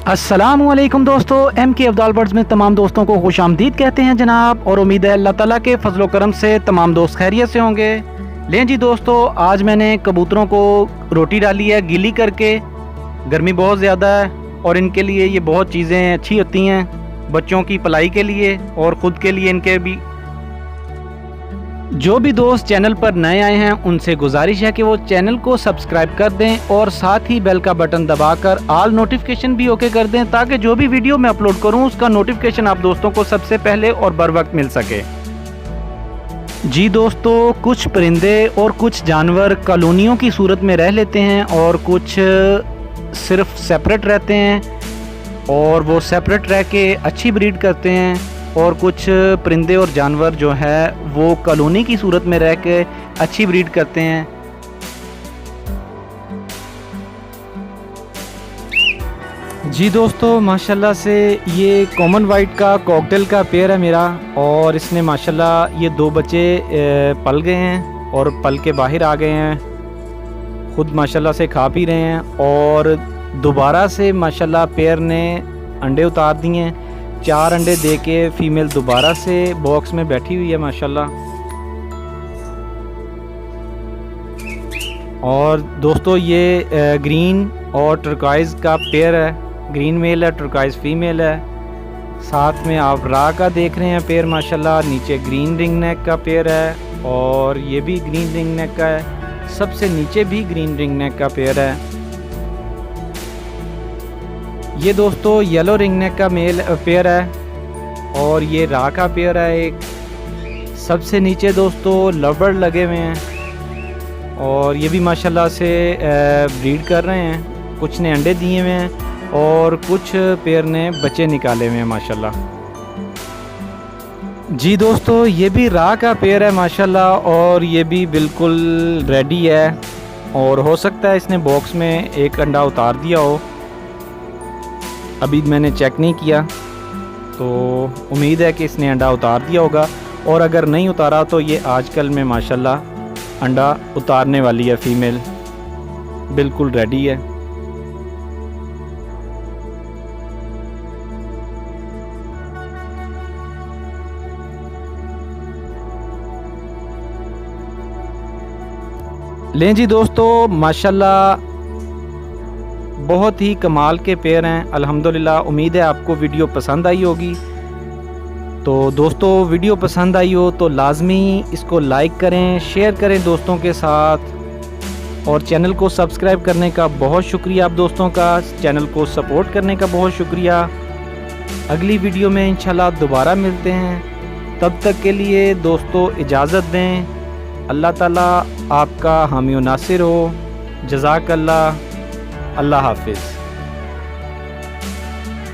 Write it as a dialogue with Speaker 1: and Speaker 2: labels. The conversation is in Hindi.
Speaker 1: अस्सलामुअलैकुम दोस्तों, MK अब्दाल बर्ड्स में तमाम दोस्तों को खुश आमदीद कहते हैं जनाब। और उम्मीद है अल्लाह ताला के फजलो करम से तमाम दोस्त खैरियत से होंगे। लें जी दोस्तों, आज मैंने कबूतरों को रोटी डाली है गीली करके। गर्मी बहुत ज़्यादा है और इनके लिए ये बहुत चीज़ें अच्छी होती हैं, बच्चों की पलाई के लिए और ख़ुद के लिए इनके भी। जो भी दोस्त चैनल पर नए आए हैं उनसे गुजारिश है कि वो चैनल को सब्सक्राइब कर दें और साथ ही बेल का बटन दबाकर ऑल नोटिफिकेशन भी ओके कर दें, ताकि जो भी वीडियो मैं अपलोड करूं उसका नोटिफिकेशन आप दोस्तों को सबसे पहले और बर वक्त मिल सके। जी दोस्तों, कुछ परिंदे और कुछ जानवर कॉलोनियों की सूरत में रह लेते हैं और कुछ सिर्फ सेपरेट रहते हैं और वो सेपरेट रह के अच्छी ब्रीड करते हैं। और कुछ परिंदे और जानवर जो है वो कॉलोनी की सूरत में रह के अच्छी ब्रीड करते हैं। जी दोस्तों, माशाल्लाह से ये कॉमन वाइट का कॉकटेल का पेयर है मेरा, और इसने माशाल्लाह ये 2 बच्चे पल गए हैं और पल के बाहर आ गए हैं, खुद माशाल्लाह से खा पी रहे हैं। और दोबारा से माशाल्लाह पेयर ने अंडे उतार दिए हैं। 4 अंडे दे के फीमेल दोबारा से बॉक्स में बैठी हुई है माशाल्लाह। और दोस्तों ये ग्रीन और टर्काइज़ का पेयर है, ग्रीन मेल है, टर्काइज़ फीमेल है। साथ में आप रा का देख रहे हैं पेयर माशाल्लाह। नीचे ग्रीन रिंग नेक का पेयर है और ये भी ग्रीन रिंग नेक का है। सबसे नीचे भी ग्रीन रिंग नेक का पेयर है। ये दोस्तों येलो रिंग नेक का मेल पेयर है और ये रा का पेयर है एक। सबसे नीचे दोस्तों लवबर्ड लगे हुए हैं और ये भी माशाल्लाह से ब्रीड कर रहे हैं। कुछ ने अंडे दिए हुए हैं और कुछ पेयर ने बच्चे निकाले हुए हैं माशाल्लाह। जी दोस्तों, ये भी रा का पेयर है माशाल्लाह और ये भी बिल्कुल रेडी है। और हो सकता है इसने बॉक्स में एक अंडा उतार दिया हो, अभी मैंने चेक नहीं किया, तो उम्मीद है कि इसने अंडा उतार दिया होगा। और अगर नहीं उतारा तो ये आजकल में माशाल्लाह अंडा उतारने वाली है फीमेल, बिल्कुल रेडी है। लें जी दोस्तों, माशाल्लाह बहुत ही कमाल के पेयर हैं अल्हम्दुलिल्लाह। उम्मीद है आपको वीडियो पसंद आई होगी। तो दोस्तों, वीडियो पसंद आई हो तो लाजमी इसको लाइक करें, शेयर करें दोस्तों के साथ। और चैनल को सब्सक्राइब करने का बहुत शुक्रिया आप दोस्तों का, चैनल को सपोर्ट करने का बहुत शुक्रिया। अगली वीडियो में इंशाल्लाह दोबारा मिलते हैं, तब तक के लिए दोस्तों इजाज़त दें। अल्लाह ताला आपका हामी नासिर हो। जज़ाकल्लाह। अल्लाह हाफिज़।